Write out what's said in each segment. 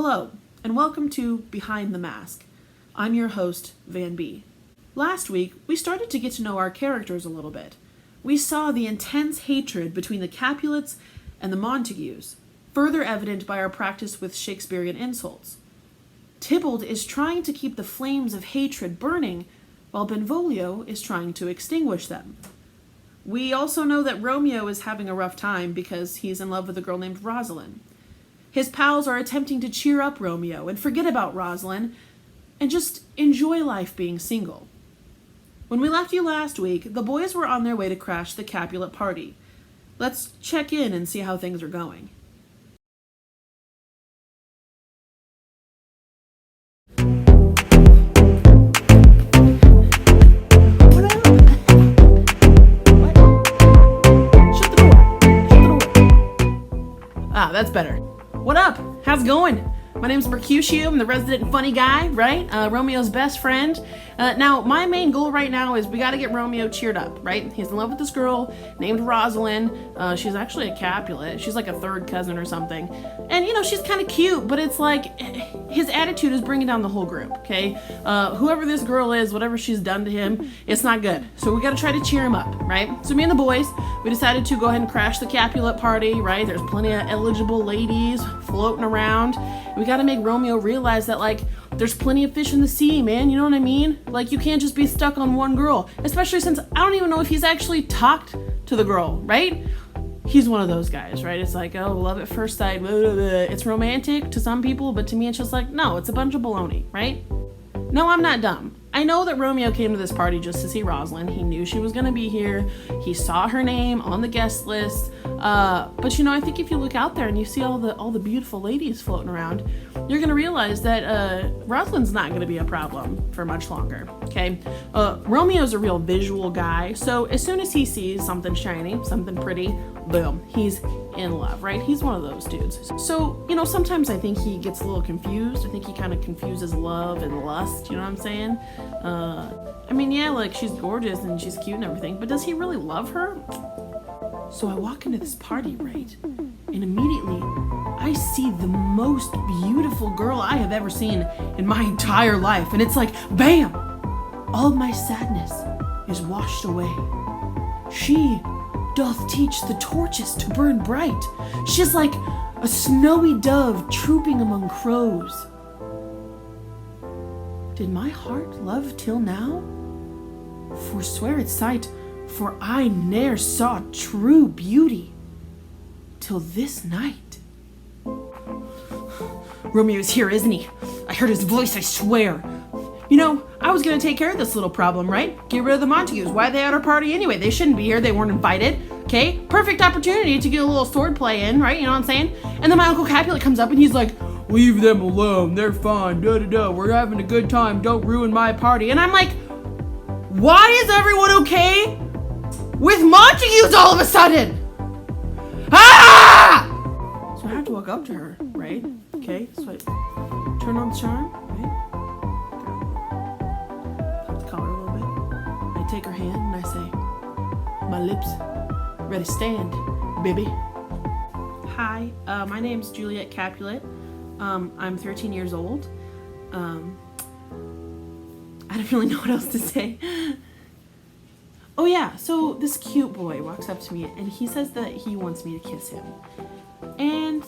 Hello, and welcome to Behind the Mask. I'm your host, Van B. Last week, we started to get to know our characters a little bit. We saw the intense hatred between the Capulets and the Montagues, further evident by our practice with Shakespearean insults. Tybalt is trying to keep the flames of hatred burning, while Benvolio is trying to extinguish them. We also know that Romeo is having a rough time because he's in love with a girl named Rosalind. His pals are attempting to cheer up Romeo and forget about Rosalind and just enjoy life being single. When we left you last week, the boys were on their way to crash the Capulet party. Let's check in and see how things are going. That's better. What up? How's it going? My name's Mercutio. I'm the resident funny guy, right? Romeo's best friend. Now, my main goal right now is we got to get Romeo cheered up, right? He's in love with this girl named Rosalind. She's actually a Capulet. She's like a third cousin or something. And, she's kind of cute, but it's like his attitude is bringing down the whole group, okay? Whoever this girl is, whatever she's done to him, it's not good. So we got to try to cheer him up, right? So me and the boys, we decided to go ahead and crash the Capulet party, right? There's plenty of eligible ladies floating around. We got to make Romeo realize that, there's plenty of fish in the sea, man. You know what I mean? You can't just be stuck on one girl, especially since I don't even know if he's actually talked to the girl, right? He's one of those guys, right? It's like, oh, love at first sight. Blah, blah, blah. It's romantic to some people, but to me, it's just like, no, it's a bunch of baloney, right? No, I'm not dumb. I know that Romeo came to this party just to see Rosalind. He knew she was going to be here. He saw her name on the guest list. But I think if you look out there and you see all the beautiful ladies floating around, you're going to realize that Rosalind's not going to be a problem for much longer, okay? Romeo's a real visual guy, so as soon as he sees something shiny, something pretty, boom, he's in love, right? He's one of those dudes. So, sometimes I think he gets a little confused. I think he kind of confuses love and lust, you know what I'm saying? She's gorgeous and she's cute and everything, but does he really love her? So I walk into this party, right? And immediately, I see the most beautiful girl I have ever seen in my entire life. And it's like, bam! All my sadness is washed away. She doth teach the torches to burn bright. She's like a snowy dove trooping among crows. Did my heart love till now? Forswear its sight, for I ne'er saw true beauty till this night. Romeo's here, isn't he? I heard his voice, I swear. I was gonna take care of this little problem, right? Get rid of the Montagues. Why are they at our party anyway? They shouldn't be here. They weren't invited. Okay? Perfect opportunity to get a little sword play in, right? You know what I'm saying? And then my Uncle Capulet comes up and he's like, leave them alone. They're fine. Da-da-da. We're having a good time. Don't ruin my party. And I'm like, why is everyone okay with Montagues all of a sudden? Ah! So I have to walk up to her, right? Okay? So I turn on the charm, right? Pop the collar a little bit. I take her hand and I say, my lips, ready stand, baby. Hi, my name's Juliet Capulet. I'm 13 years old. I don't really know what else to say. Oh yeah, so this cute boy walks up to me and he says that he wants me to kiss him. And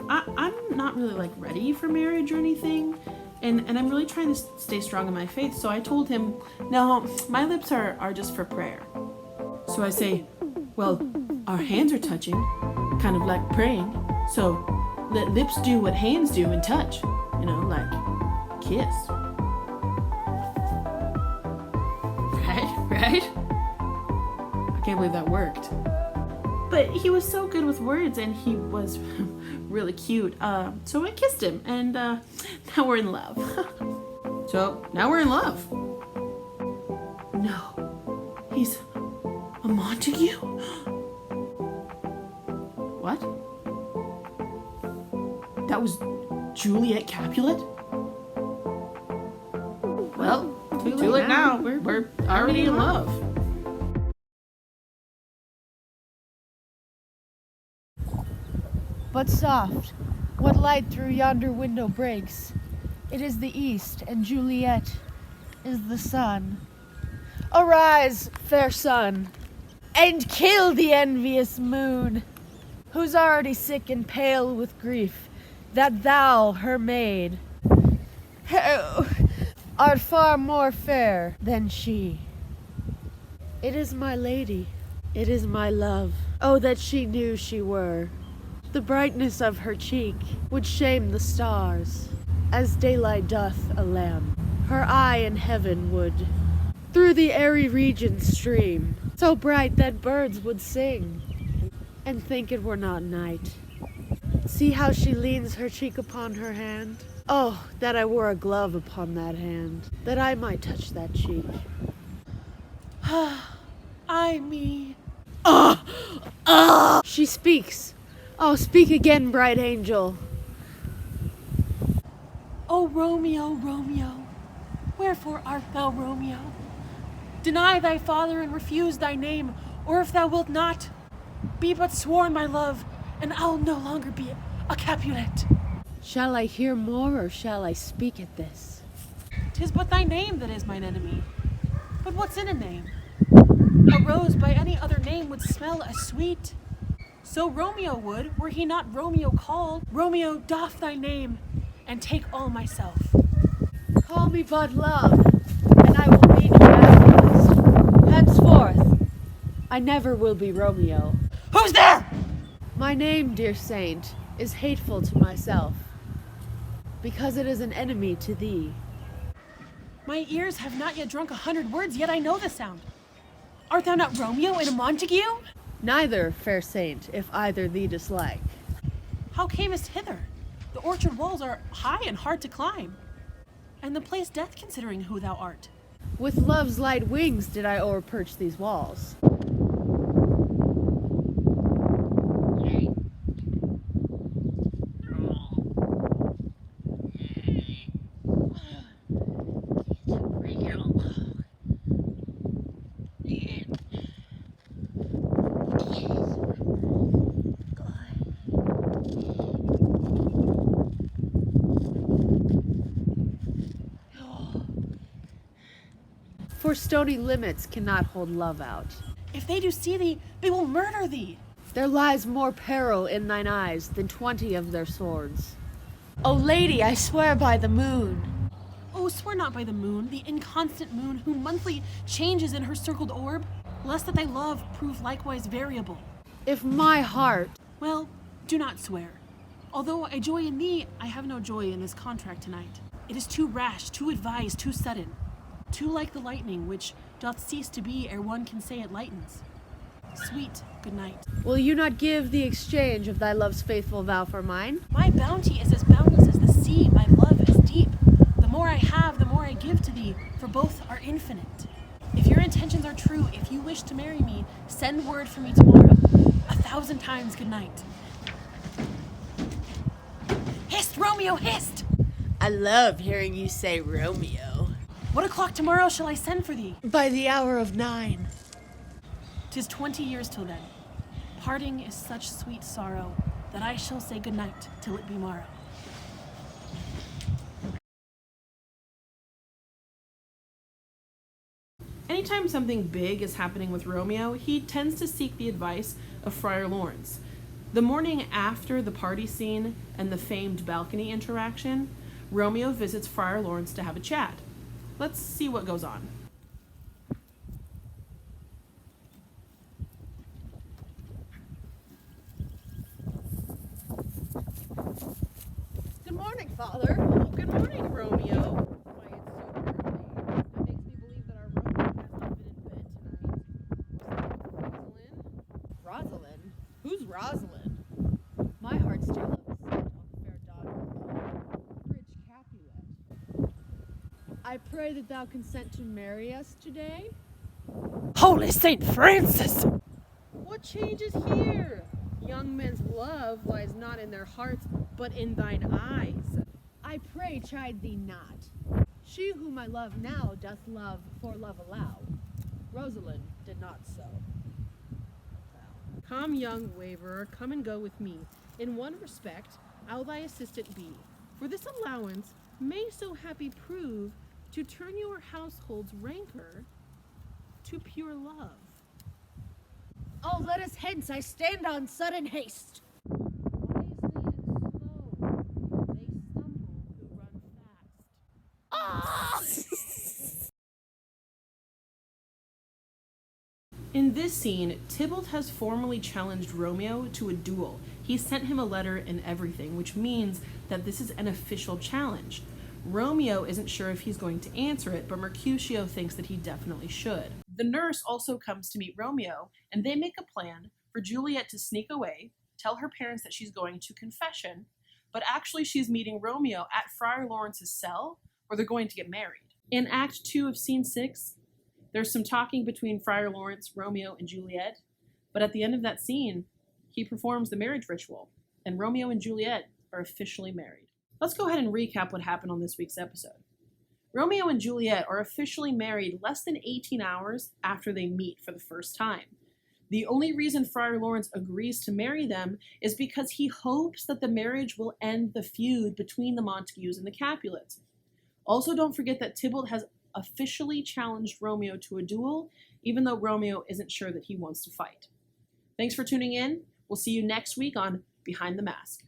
I'm not really ready for marriage or anything. And I'm really trying to stay strong in my faith. So I told him, no, my lips are just for prayer. So I say, well, our hands are touching, kind of like praying. So let lips do what hands do and touch, kiss. Right? I can't believe that worked. But he was so good with words and he was really cute. So I kissed him and now we're in love. So now we're in love. No, he's a Montague? What? That was Juliet Capulet? Well, too late now. We're already in love. But soft, What light through yonder window breaks? It is the east, and Juliet is the sun. Arise, fair sun, and kill the envious moon, who's already sick and pale with grief, that thou, her maid, art far more fair than she. It is my lady, it is my love. Oh, that she knew she were. The brightness of her cheek would shame the stars, as daylight doth a lamp. Her eye in heaven would through the airy regions stream, so bright that birds would sing, and think it were not night. See how she leans her cheek upon her hand. Oh, that I wore a glove upon that hand, that I might touch that cheek. Ay me. She speaks. Oh, speak again, bright angel. O Romeo, Romeo, wherefore art thou Romeo? Deny thy father and refuse thy name, or if thou wilt not, be but sworn my love, and I'll no longer be a Capulet. Shall I hear more, or shall I speak at this? 'Tis but thy name that is mine enemy. But what's in a name? A rose by any other name would smell as sweet. So Romeo would, were he not Romeo called. Romeo, doff thy name, and take all myself. Call me but love, and I will meet you afterwards. Henceforth, I never will be Romeo. Who's there? My name, dear saint, is hateful to myself, because it is an enemy to thee. My ears have not yet drunk 100 words, yet I know the sound. Art thou not Romeo and a Montague? Neither, fair saint, if either thee dislike. How camest hither? The orchard walls are high and hard to climb, and the place death considering who thou art. With love's light wings did I o'erperch these walls. For stony limits cannot hold love out. If they do see thee, they will murder thee. There lies more peril in thine eyes than 20 of their swords. O lady, I swear by the moon. Oh, swear not by the moon, the inconstant moon, who monthly changes in her circled orb, lest that thy love prove likewise variable. If my heart... Well, do not swear. Although I joy in thee, I have no joy in this contract tonight. It is too rash, too advised, too sudden. Too like the lightning, which doth cease to be ere one can say it lightens. Sweet good night. Will you not give the exchange of thy love's faithful vow for mine? My bounty is as boundless as the sea, my love as deep. The more I have, the more I give to thee, for both are infinite. If your intentions are true, if you wish to marry me, send word for me tomorrow. 1,000 times good night. Hist, Romeo, hist! I love hearing you say Romeo. What o'clock tomorrow shall I send for thee? By the hour of 9. 'Tis 20 years till then. Parting is such sweet sorrow that I shall say good night till it be morrow. Anytime something big is happening with Romeo, he tends to seek the advice of Friar Lawrence. The morning after the party scene and the famed balcony interaction, Romeo visits Friar Lawrence to have a chat. Let's see what goes on. Good morning, Father. Oh, good morning, Romeo. Why, it's so early. That makes me believe that our Romeo has not been in bed tonight. Rosalind? Who's Rosalind? My heart still loves the scent of the fair daughter of Bridge Capulet. I pray that thou consent to marry us today. Holy Saint Francis! What changes here? Young men's love lies not in their hearts, but in thine eyes. I pray chide thee not. She whom I love now doth love for love allow. Rosalind did not so. Come, young waverer, come and go with me. In one respect, how thy assistant be. For this allowance may so happy prove to turn your household's rancor to pure love. Oh, let us hence, I stand on sudden haste. Wisely and slow, they stumble who run fast. In this scene, Tybalt has formally challenged Romeo to a duel. He sent him a letter and everything, which means that this is an official challenge. Romeo isn't sure if he's going to answer it, but Mercutio thinks that he definitely should. The nurse also comes to meet Romeo, and they make a plan for Juliet to sneak away, tell her parents that she's going to confession, but actually she's meeting Romeo at Friar Lawrence's cell, where they're going to get married. In Act 2 of Scene 6, there's some talking between Friar Lawrence, Romeo, and Juliet, but at the end of that scene, he performs the marriage ritual, and Romeo and Juliet are officially married. Let's go ahead and recap what happened on this week's episode. Romeo and Juliet are officially married less than 18 hours after they meet for the first time. The only reason Friar Lawrence agrees to marry them is because he hopes that the marriage will end the feud between the Montagues and the Capulets. Also, don't forget that Tybalt has officially challenged Romeo to a duel, even though Romeo isn't sure that he wants to fight. Thanks for tuning in. We'll see you next week on Behind the Mask.